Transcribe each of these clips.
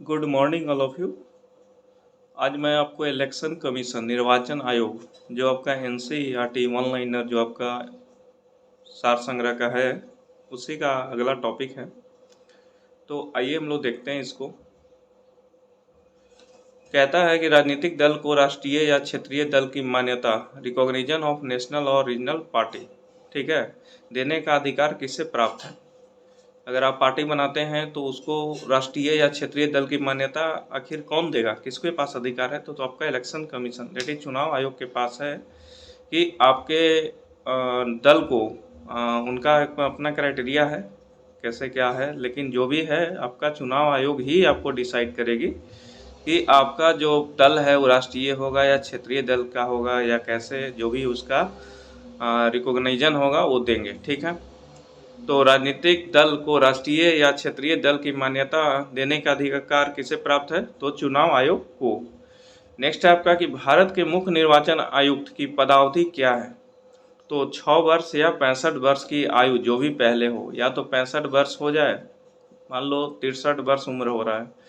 Good morning all of you. आज मैं आपको इलेक्शन कमीशन निर्वाचन आयोग जो आपका एनसीईआरटी वन लाइनर जो आपका सार संग्रह का है उसी का अगला टॉपिक है। तो आइए हम लोग देखते हैं इसको। कहता है कि राजनीतिक दल को राष्ट्रीय या क्षेत्रीय दल की मान्यता रिकॉग्निशन ऑफ नेशनल और रीजनल पार्टी, ठीक है, देने का अधिकार किससे प्राप्त है। अगर आप पार्टी बनाते हैं तो उसको राष्ट्रीय या क्षेत्रीय दल की मान्यता आखिर कौन देगा, किसके पास अधिकार है। तो आपका इलेक्शन कमीशन दैट इज चुनाव आयोग के पास है कि आपके दल को उनका अपना क्राइटेरिया है कैसे क्या है, लेकिन जो भी है आपका चुनाव आयोग ही आपको डिसाइड करेगी कि आपका जो दल है वो राष्ट्रीय होगा या क्षेत्रीय दल का होगा या कैसे, जो भी उसका रिकॉग्निशन होगा वो देंगे, ठीक है। तो राजनीतिक दल को राष्ट्रीय या क्षेत्रीय दल की मान्यता देने का अधिकार किसे प्राप्त है, तो चुनाव आयोग को। नेक्स्ट है आपका कि भारत के मुख्य निर्वाचन आयुक्त की पदावधि क्या है। तो 6 वर्ष या 65 वर्ष की आयु जो भी पहले हो, या तो 65 वर्ष हो जाए, मान लो 63 वर्ष उम्र हो रहा है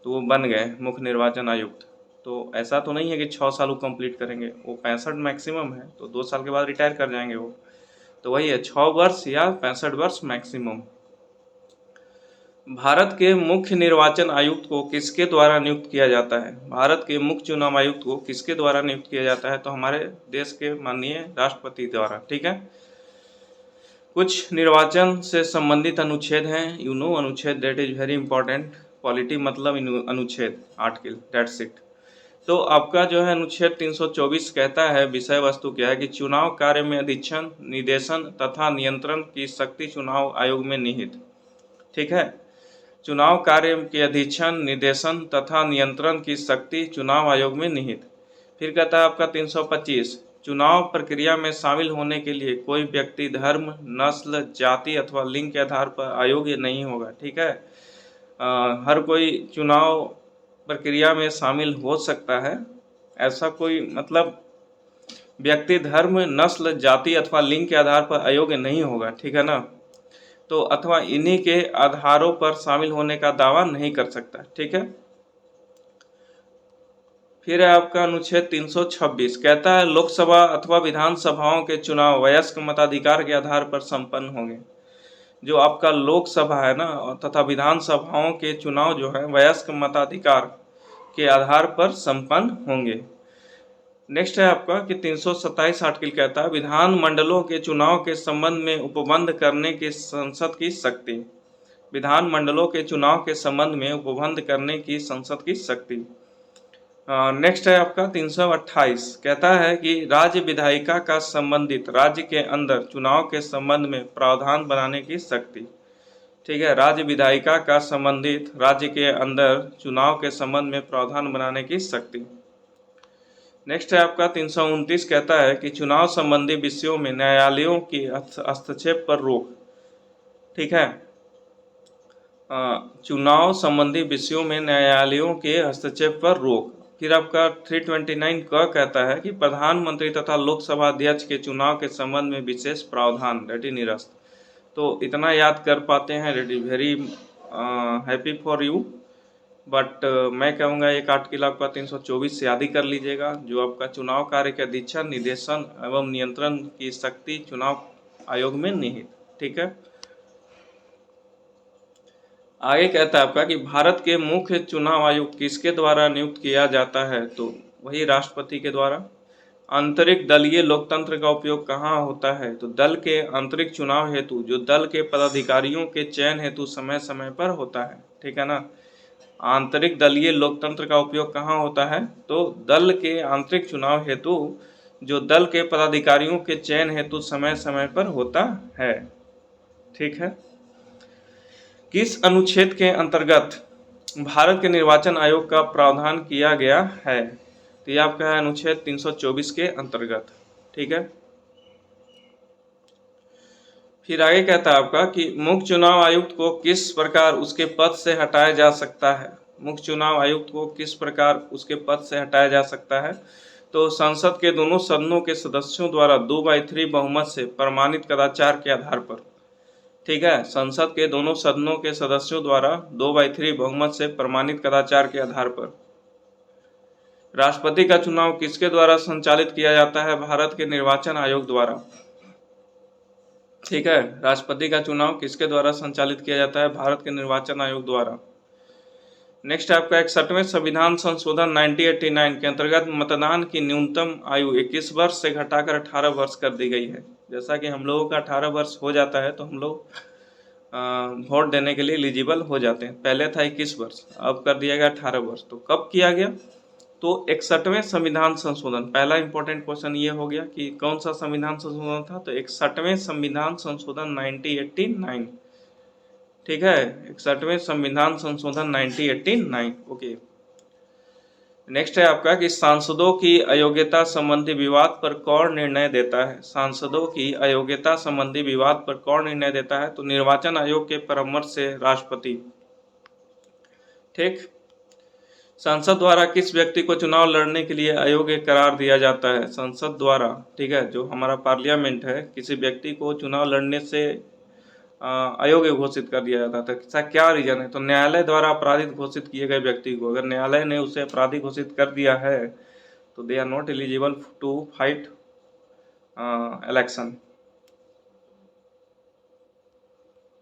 तो वो बन गए मुख्य निर्वाचन आयुक्त। तो ऐसा तो नहीं है कि 6 साल वो कंप्लीट करेंगे, वो 65 मैक्सिमम है, तो 2 साल के बाद रिटायर कर जाएंगे वो। तो वही है 6 वर्ष या 65 वर्ष मैक्सिमम। भारत के मुख्य निर्वाचन आयुक्त को किसके द्वारा नियुक्त किया जाता है। भारत के मुख्य चुनाव आयुक्त को किसके द्वारा नियुक्त किया जाता है, तो हमारे देश के माननीय राष्ट्रपति द्वारा, ठीक है। कुछ निर्वाचन से संबंधित अनुच्छेद हैं, अनुच्छेद that is very important. Polity मतलब अनुच्छेद, आर्टिकल, दैट्स इट। तो आपका जो है अनुच्छेद 324 कहता है, विषय वस्तु क्या है कि चुनाव कार्य में अधीक्षण, निर्देशन तथा नियंत्रण की शक्ति चुनाव आयोग में निहित, ठीक है। चुनाव कार्य के अधीक्षण, निर्देशन तथा नियंत्रण की शक्ति चुनाव आयोग में निहित। फिर कहता है आपका 325, चुनाव प्रक्रिया में शामिल होने के लिए कोई व्यक्ति धर्म, नस्ल, जाति अथवा लिंग के आधार पर अयोग्य नहीं होगा, ठीक है। हर कोई चुनाव प्रक्रिया में शामिल हो सकता है, ऐसा कोई मतलब व्यक्ति धर्म, नस्ल, जाति अथवा लिंग के आधार पर अयोग्य नहीं होगा, ठीक है ना। तो अथवा इन्हीं के आधारों पर शामिल होने का दावा नहीं कर सकता, ठीक है। फिर है आपका अनुच्छेद 326 कहता है लोकसभा अथवा विधानसभाओं के चुनाव वयस्क मताधिकार के आधार पर संपन्न होंगे। जो आपका लोकसभा है ना तथा विधानसभाओं के चुनाव जो है वयस्क मताधिकार के आधार पर संपन्न होंगे। नेक्स्ट है आपका कि 327 आर्टिकल कहता है विधान मंडलों के चुनाव के संबंध में उपबंध करने की संसद की शक्ति। विधान मंडलों के चुनाव के संबंध में उपबंध करने की संसद की शक्ति। नेक्स्ट है आपका 328 कहता है कि राज्य विधायिका का संबंधित राज्य के अंदर चुनाव के संबंध में प्रावधान बनाने की शक्ति, ठीक है। राज्य विधायिका का संबंधित राज्य के अंदर चुनाव के संबंध में प्रावधान बनाने की शक्ति। नेक्स्ट है आपका 329 कहता है कि चुनाव संबंधी विषयों में न्यायालयों की हस्तक्षेप पर रोक, ठीक है। चुनाव संबंधी विषयों में न्यायालयों के हस्तक्षेप पर रोक। फिर आपका 329 का कहता है कि प्रधानमंत्री तथा लोकसभा अध्यक्ष के चुनाव के संबंध में विशेष प्रावधान, दैट इज निरस्त। तो इतना याद कर पाते हैं, that is very happy for you. But मैं कहूँगा एक आर्टिकल आपका 324 से याद ही कर लीजिएगा, जो आपका चुनाव कार्य के अधीक्षण, निर्देशन एवं नियंत्रण की शक्ति चुनाव आयोग में निहित, ठीक है। आगे कहता है आपका कि भारत के मुख्य चुनाव आयुक्त किसके द्वारा नियुक्त किया जाता है, तो वही राष्ट्रपति के द्वारा। आंतरिक दलीय लोकतंत्र का उपयोग कहाँ होता है, तो दल के आंतरिक चुनाव हेतु जो दल के पदाधिकारियों के चयन हेतु समय समय पर होता है, ठीक है ना। आंतरिक दलीय लोकतंत्र का उपयोग कहाँ होता है, तो दल के आंतरिक चुनाव हेतु जो दल के पदाधिकारियों के चयन हेतु समय समय पर होता है, ठीक है। किस अनुच्छेद के अंतर्गत भारत के निर्वाचन आयोग का प्रावधान किया गया है, तो यह आपका है अनुच्छेद 324 के अंतर्गत, ठीक है। फिर आगे कहता है आपका कि मुख्य चुनाव आयुक्त को किस प्रकार उसके पद से हटाया जा सकता है। मुख्य चुनाव आयुक्त को किस प्रकार उसके पद से हटाया जा सकता है, तो संसद के दोनों सदनों के सदस्यों द्वारा 2/3 बहुमत से प्रमाणित कदाचार के आधार पर, ठीक है। संसद के दोनों सदनों के सदस्यों द्वारा 2/3 बहुमत से प्रमाणित कदाचार के आधार पर। राष्ट्रपति का चुनाव किसके द्वारा संचालित किया जाता है? भारत के निर्वाचन आयोग द्वारा। ठीक है, राष्ट्रपति का चुनाव किसके द्वारा संचालित किया जाता है? भारत के निर्वाचन आयोग द्वारा। नेक्स्ट है आपका 61वें संविधान संशोधन 1989 के अंतर्गत मतदान की न्यूनतम आयु 21 वर्ष से घटाकर 18 वर्ष कर दी गई है। जैसा कि हम लोगों का 18 वर्ष हो जाता है तो हम लोग वोट देने के लिए एलिजिबल हो जाते हैं। पहले था 21 वर्ष, अब कर दिया गया 18 वर्ष। तो कब किया गया? तो 61वें संविधान संशोधन। पहला इंपॉर्टेंट क्वेश्चन ये हो गया कि कौन सा संविधान संशोधन था? तो 61वें संविधान संशोधन 1989। ठीक है, 61वें संविधान संशोधन 1989। ओके, नेक्स्ट है आपका कि सांसदों की अयोग्यता संबंधी विवाद पर कौन निर्णय देता है? सांसदों की अयोग्यता संबंधी विवाद पर कौन निर्णय देता है? तो निर्वाचन आयोग के परामर्श से राष्ट्रपति। ठीक। संसद द्वारा किस व्यक्ति को चुनाव लड़ने के लिए अयोग्य करार दिया जाता है? संसद द्वारा, ठीक है, जो हमारा पार्लियामेंट है, किसी व्यक्ति को चुनाव लड़ने से अयोग्य घोषित कर दिया जाता है। ऐसा क्या रीजन है? तो न्यायालय द्वारा अपराधित घोषित किए गए व्यक्ति को, अगर न्यायालय ने उसे अपराधी घोषित कर दिया है तो they are not eligible to fight election.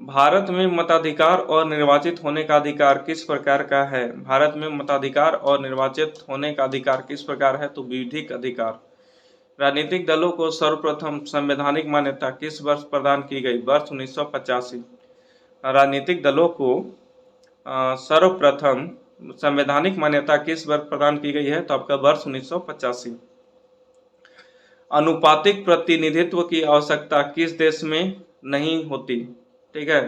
Bharat में मताधिकार और निर्वाचित होने का अधिकार किस प्रकार का है? भारत में मताधिकार और निर्वाचित होने का अधिकार किस प्रकार है? तो विधिक अधिकार। राजनीतिक दलों को सर्वप्रथम संवैधानिक मान्यता किस वर्ष प्रदान की गई? वर्ष 1985। राजनीतिक दलों को सर्वप्रथम संवैधानिक मान्यता किस वर्ष प्रदान की गई है? तो आपका वर्ष 1985। अनुपातिक प्रतिनिधित्व की आवश्यकता किस देश में नहीं होती? ठीक है,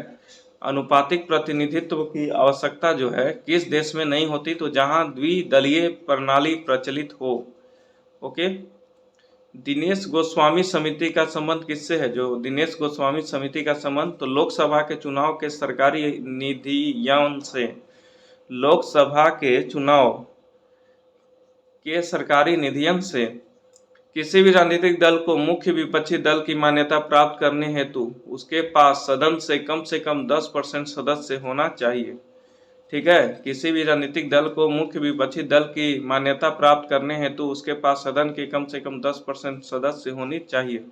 अनुपातिक प्रतिनिधित्व की आवश्यकता जो है किस देश में नहीं होती? तो जहां द्विदलीय प्रणाली प्रचलित हो। ओके, दिनेश गोस्वामी समिति का संबंध किससे है? जो दिनेश गोस्वामी समिति का संबंध तो लोकसभा के चुनाव के सरकारी निधियन से। लोकसभा के चुनाव के सरकारी निधियन से किसी भी राजनीतिक दल को मुख्य विपक्षी दल की मान्यता प्राप्त करने हेतु उसके पास सदन से कम 10% सदस्य होना चाहिए। ठीक है, किसी भी राजनीतिक दल को मुख्य विपक्षी दल की मान्यता प्राप्त करने हेतु उसके पास सदन के कम से कम 10% सदस्य होनी चाहिए।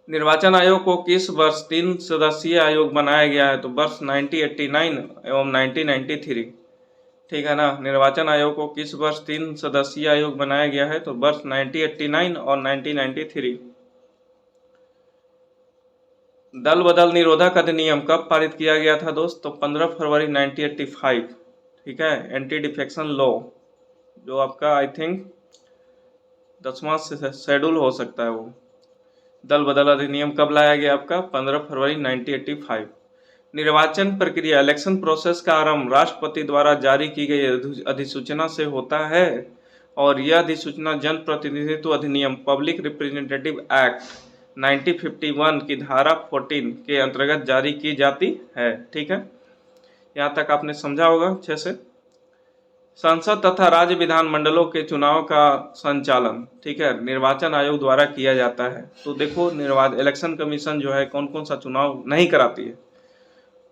निर्वाचन आयोग को किस वर्ष 3 सदस्यीय आयोग बनाया गया है? तो वर्ष 1989 एवं 1993। ठीक है ना, निर्वाचन आयोग को किस वर्ष 3 सदस्यीय आयोग बनाया गया है? तो वर्ष 1989 और 1993। दल बदल निरोधक अधिनियम कब पारित किया गया था दोस्त? तो 15 फरवरी 1985। ठीक है, एंटी डिफेक्शन लॉ, जो आपका आई थिंक 10वां शेड्यूल हो सकता है। वो दल बदल अधिनियम कब लाया गया? आपका 15 फरवरी 1985। निर्वाचन प्रक्रिया इलेक्शन प्रोसेस का आरंभ राष्ट्रपति द्वारा जारी की गई अधिसूचना से होता है और यह अधिसूचना जन प्रतिनिधित्व अधिनियम पब्लिक रिप्रेजेंटेटिव एक्ट 1951 की धारा 14 के अंतर्गत जारी की जाती है। ठीक है, यहाँ तक आपने समझा होगा अच्छे से। संसद तथा राज्य विधानमंडलों के चुनाव का संचालन, ठीक है, निर्वाचन आयोग द्वारा किया जाता है। तो देखो, इलेक्शन कमीशन जो है कौन कौन सा चुनाव नहीं कराती है?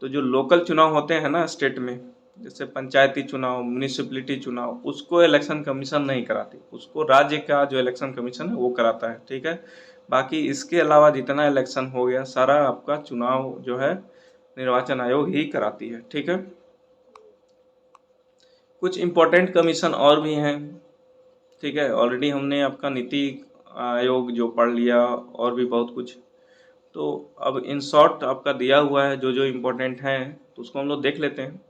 तो जो लोकल चुनाव होते हैं ना स्टेट में, जैसे पंचायती चुनाव, म्यूनिसिपैलिटी चुनाव, उसको इलेक्शन कमीशन नहीं कराती, उसको राज्य का जो इलेक्शन कमीशन है वो कराता है। ठीक है, बाकी इसके अलावा जितना इलेक्शन हो गया सारा आपका चुनाव जो है निर्वाचन आयोग ही कराती है। ठीक है, कुछ इम्पोर्टेंट कमीशन और भी हैं। ठीक है, ऑलरेडी हमने आपका नीति आयोग जो पढ़ लिया और भी बहुत कुछ। तो अब इन शॉर्ट आपका दिया हुआ है जो जो इम्पोर्टेंट हैं, तो उसको हम लोग देख लेते हैं।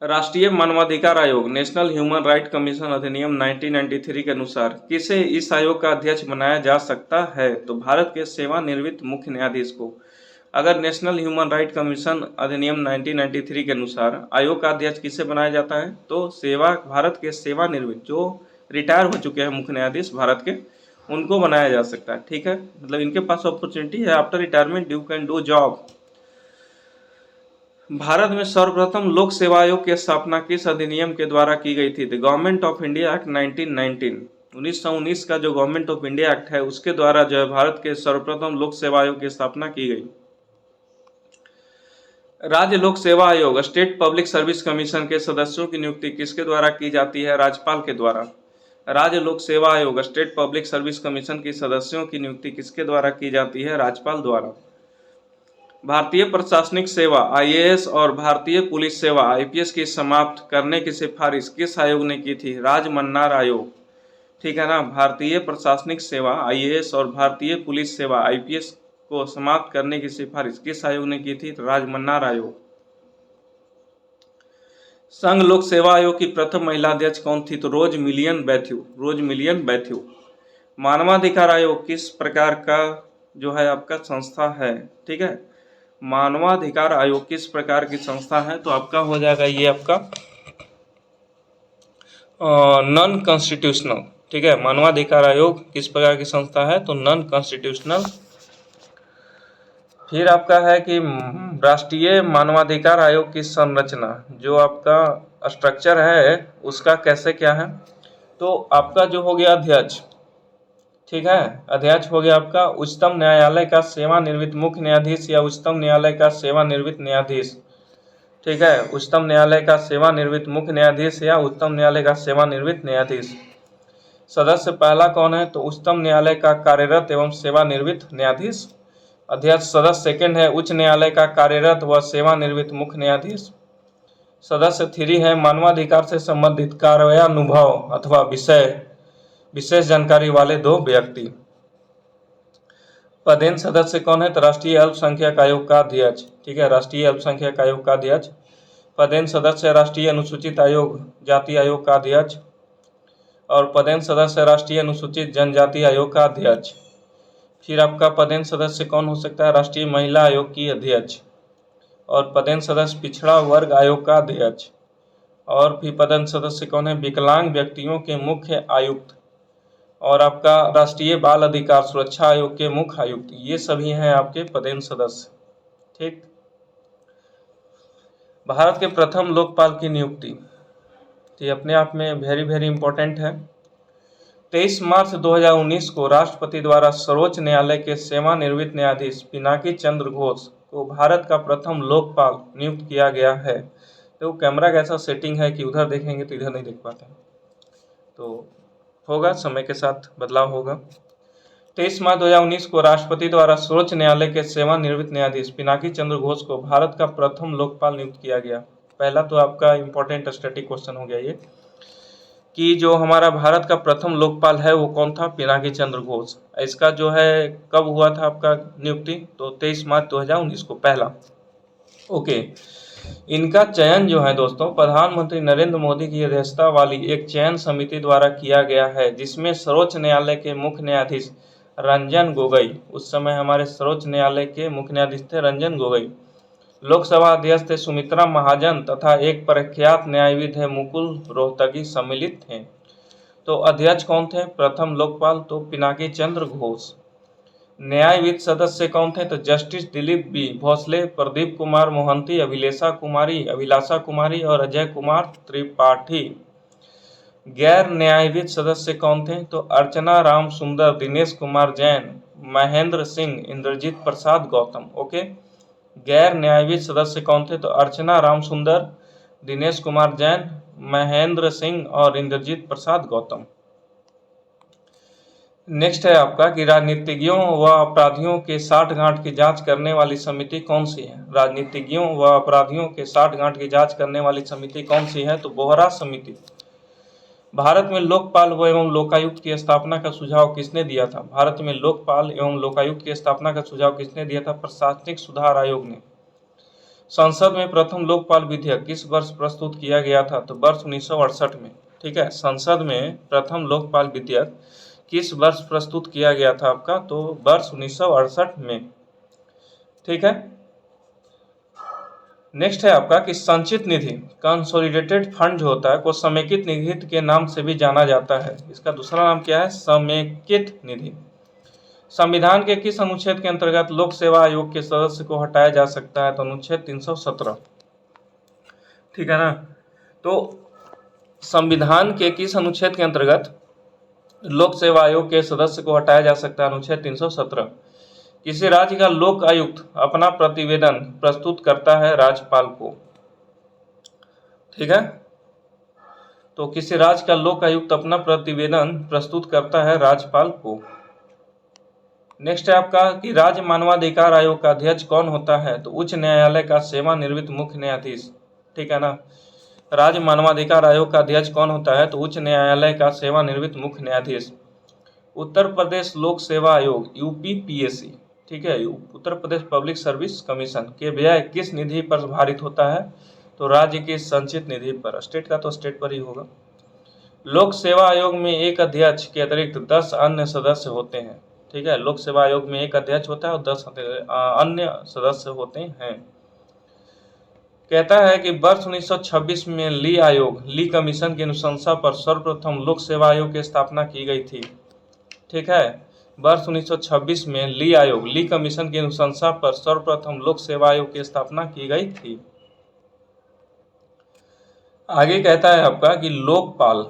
राष्ट्रीय मानवाधिकार आयोग नेशनल ह्यूमन राइट कमीशन अधिनियम 1993 के अनुसार किसे इस आयोग का अध्यक्ष बनाया जा सकता है? तो भारत के सेवानिवृत्त मुख्य न्यायाधीश को। अगर नेशनल ह्यूमन राइट कमीशन अधिनियम 1993 के अनुसार आयोग का अध्यक्ष किसे बनाया जाता है? तो भारत के सेवानिवृत्त जो रिटायर हो चुके हैं मुख्य न्यायाधीश भारत के, उनको बनाया जा सकता है। ठीक है, मतलब इनके पास अपॉर्चुनिटी है, after retirement you can do job. Bharat में सर्वप्रथम लोक सेवा आयोग की स्थापना किस अधिनियम के द्वारा की गई थी? The government of India act 1919। 1919 का जो गवर्नमेंट ऑफ इंडिया एक्ट है उसके द्वारा जो है भारत के सर्वप्रथम लोक सेवा आयोग की स्थापना की गई। राज्य लोक सेवा आयोग स्टेट पब्लिक सर्विस कमीशन के सदस्यों की नियुक्ति किसके द्वारा की जाती है? राज्यपाल के द्वारा। राज्य लोक सेवा आयोग स्टेट पब्लिक सर्विस कमीशन के सदस्यों की नियुक्ति किसके द्वारा की जाती है? राज्यपाल द्वारा। भारतीय प्रशासनिक सेवा आईएएस और भारतीय पुलिस सेवा आईपीएस की समाप्त करने की सिफारिश किस आयोग ने की थी? राजमन्नार आयोग। ठीक है ना। भारतीय प्रशासनिक सेवा आईएएस और भारतीय पुलिस सेवा आईपीएस को समाप्त करने की सिफारिश किस आयोग ने की थी? राजमन्नार आयोग। संघ लोक सेवा आयोग की प्रथम महिला अध्यक्ष कौन थी? तो रोज मिलियन बैथ्यू। रोज मिलियन बैथ्यू। मानवाधिकार आयोग किस प्रकार का जो है आपका संस्था है? ठीक है। मानवाधिकार आयोग किस प्रकार की संस्था है? तो आपका हो जाएगा ये आपका नॉन कॉन्स्टिट्यूशनल। ठीक है। मानवाधिकार आयोग किस प्रकार की संस्था है? तो नॉन कॉन्स्टिट्यूशनल। फिर आपका है कि राष्ट्रीय मानवाधिकार आयोग की संरचना, जो आपका स्ट्रक्चर है उसका कैसे क्या है? तो आपका जो हो गया अध्यक्ष, ठीक है, अध्यक्ष हो गया आपका उच्चतम न्यायालय का सेवानिवृत्त मुख्य न्यायाधीश या उच्चतम न्यायालय का सेवानिवृत्त न्यायाधीश। ठीक है। उच्चतम न्यायालय का सेवानिवृत्त मुख्य न्यायाधीश या उच्चतम न्यायालय का सेवानिवृत्त न्यायाधीश। सदस्य पहला कौन है? तो उच्चतम न्यायालय का कार्यरत एवं सेवानिवृत्त न्यायाधीश। अध्यक्ष सदस्य सेकंड है उच्च न्यायालय का कार्यरत व सेवानिवृत्त मुख्य न्यायाधीश। सदस्य 3 है मानवाधिकार से संबंधित कार्यानुभव अथवा विशेष जानकारी वाले 2 व्यक्ति। पदेन सदस्य कौन है? तो राष्ट्रीय अल्पसंख्यक आयोग का अध्यक्ष। ठीक है। राष्ट्रीय अल्पसंख्यक आयोग का अध्यक्ष। पदेन सदस्य राष्ट्रीय अनुसूचित आयोग जाति आयोग का अध्यक्ष। और पदेन सदस्य राष्ट्रीय अनुसूचित जनजाति आयोग का अध्यक्ष। फिर आपका पदेन सदस्य कौन हो सकता है? राष्ट्रीय महिला आयोग की अध्यक्ष। और पदेन सदस्य पिछड़ा वर्ग आयोग का अध्यक्ष। और फिर पदेन सदस्य कौन है? विकलांग व्यक्तियों के मुख्य आयुक्त। और आपका राष्ट्रीय बाल अधिकार सुरक्षा आयोग के मुख्य आयुक्त। ये सभी हैं आपके पदेन सदस्य। ठीक। भारत के प्रथम लोकपाल की नियुक्ति, ये अपने आप में वेरी इंपॉर्टेंट है। 23 मार्च 2019 को राष्ट्रपति द्वारा सर्वोच्च न्यायालय के सेवानिवृत्त न्यायाधीश पिनाकी चंद्र घोष को भारत का प्रथम लोकपाल नियुक्त किया गया है। तो कैमरा का ऐसा सेटिंग है कि उधर देखेंगे तो इधर नहीं देख पाते, तो होगा, समय के साथ बदलाव होगा। 23 मार्च 2019 को राष्ट्रपति द्वारा सर्वोच्च न्यायालय के सेवानिवृत्त न्यायाधीश पिनाकी चंद्र घोष को भारत का प्रथम लोकपाल नियुक्त किया गया। पहला तो आपका इंपॉर्टेंट स्टैटिक क्वेश्चन हो गया ये कि जो हमारा भारत का प्रथम लोकपाल है वो कौन था? पिनाकी चंद्र घोष। इसका जो है कब हुआ था आपका नियुक्ति? तो 23 मार्च 2019 को पहला। ओके। इनका चयन जो है दोस्तों प्रधानमंत्री नरेंद्र मोदी की अध्यक्षता वाली एक चयन समिति द्वारा किया गया है, जिसमें सर्वोच्च न्यायालय के मुख्य न्यायाधीश रंजन गोगोई, उस समय हमारे सर्वोच्च न्यायालय के मुख्य न्यायाधीश थे रंजन गोगोई, लोकसभा अध्यक्ष थे सुमित्रा महाजन तथा एक प्रख्यात न्यायविद है मुकुल रोहतगी सम्मिलित थे। तो अध्यक्ष कौन थे प्रथम लोकपाल? तो पिनाकी चंद्र घोष। न्यायविद सदस्य कौन थे? तो जस्टिस दिलीप बी भोसले, प्रदीप कुमार मोहंती, अभिलाषा कुमारी और अजय कुमार त्रिपाठी। गैर न्यायविद सदस्य कौन थे? तो अर्चना राम सुंदर, दिनेश कुमार जैन, महेंद्र सिंह, इंद्रजीत प्रसाद गौतम। ओके। गैर न्यायविद सदस्य कौन थे? तो अर्चना राम सुंदर, दिनेश कुमार जैन, महेंद्र सिंह और इंद्रजीत प्रसाद गौतम। नेक्स्ट है आपका कि राजनीतिज्ञों व अपराधियों के साठगांठ की जांच करने वाली समिति कौन सी है? राजनीतिज्ञों व अपराधियों के साठगांठ की जांच करने वाली समिति कौन सी है? तो बोहरा समिति। भारत में लोकपाल एवं लोकायुक्त की स्थापना का सुझाव किसने दिया था? भारत में लोकपाल एवं लोकायुक्त की स्थापना का सुझाव किसने दिया था? प्रशासनिक सुधार आयोग ने। संसद में प्रथम लोकपाल विधेयक किस वर्ष प्रस्तुत किया गया था? तो वर्ष 1968 में। ठीक है। संसद में प्रथम लोकपाल विधेयक किस वर्ष प्रस्तुत किया गया था आपका? तो वर्ष 1968 में। ठीक है। नेक्स्ट है आपका कि संचित निधि कंसोलिडेटेड फंड जो होता है को समेकित निधि के नाम से भी जाना जाता है। इसका दूसरा नाम क्या है? समेकित निधि। संविधान के किस अनुच्छेद के अंतर्गत लोक सेवा आयोग के सदस्य को हटाया जा सकता है? तो अनुच्छेद 317। ठीक है ना। तो संविधान के किस अनुच्छेद के अंतर्गत लोक सेवा आयोग के सदस्य को हटाया जा सकता है, अनुच्छेद 317। किसी राज्य का लोक आयुक्त अपना प्रतिवेदन प्रस्तुत करता है राज्यपाल को, ठीक है। तो किसी राज्य का लोक आयुक्त अपना प्रतिवेदन प्रस्तुत करता है राज्यपाल को। नेक्स्ट है आपका कि राज्य मानवाधिकार आयोग का अध्यक्ष कौन होता है? तो उच्च न्यायालय का सेवानिवृत्त मुख्य न्यायाधीश, ठीक है ना। राज्य मानवाधिकार आयोग का अध्यक्ष कौन होता है? तो उच्च न्यायालय का सेवानिवृत्त मुख्य न्यायाधीश। उत्तर प्रदेश लोक सेवा आयोग यूपीपीएससी, ठीक है, Uttar Pradesh public service commission के व्यय किस निधि पर भारित होता है? तो राज्य की संचित निधि पर। स्टेट का तो स्टेट पर ही होगा। लोक सेवा आयोग में एक अध्यक्ष के अतिरिक्त 10 अन्य सदस्य होते हैं, ठीक है। लोक सेवा आयोग में एक अध्यक्ष होता है और 10 अन्य सदस्य होते हैं। कहता है कि वर्ष 1926 में ली कमीशन की अनुशंसा पर सर्वप्रथम लोक सेवा आयोग की स्थापना की गई थी, ठीक है। वर्ष 1926 में ली कमीशन की अनुशंसा पर सर्वप्रथम लोक सेवा आयोग की स्थापना की गई थी। आगे कहता है आपका कि लोकपाल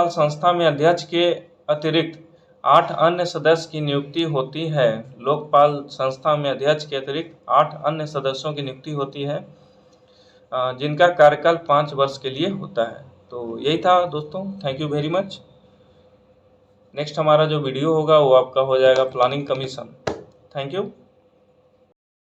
संस्था में अध्यक्ष के अतिरिक्त 8 अन्य सदस्य की नियुक्ति होती है। लोकपाल संस्था में अध्यक्ष के अतिरिक्त 8 अन्य सदस्यों की नियुक्ति होती है, जिनका कार्यकाल 5 वर्ष के लिए होता है। तो यही था दोस्तों, thank you very much. Next हमारा जो वीडियो होगा वो आपका हो जाएगा प्लानिंग कमीशन। Thank you.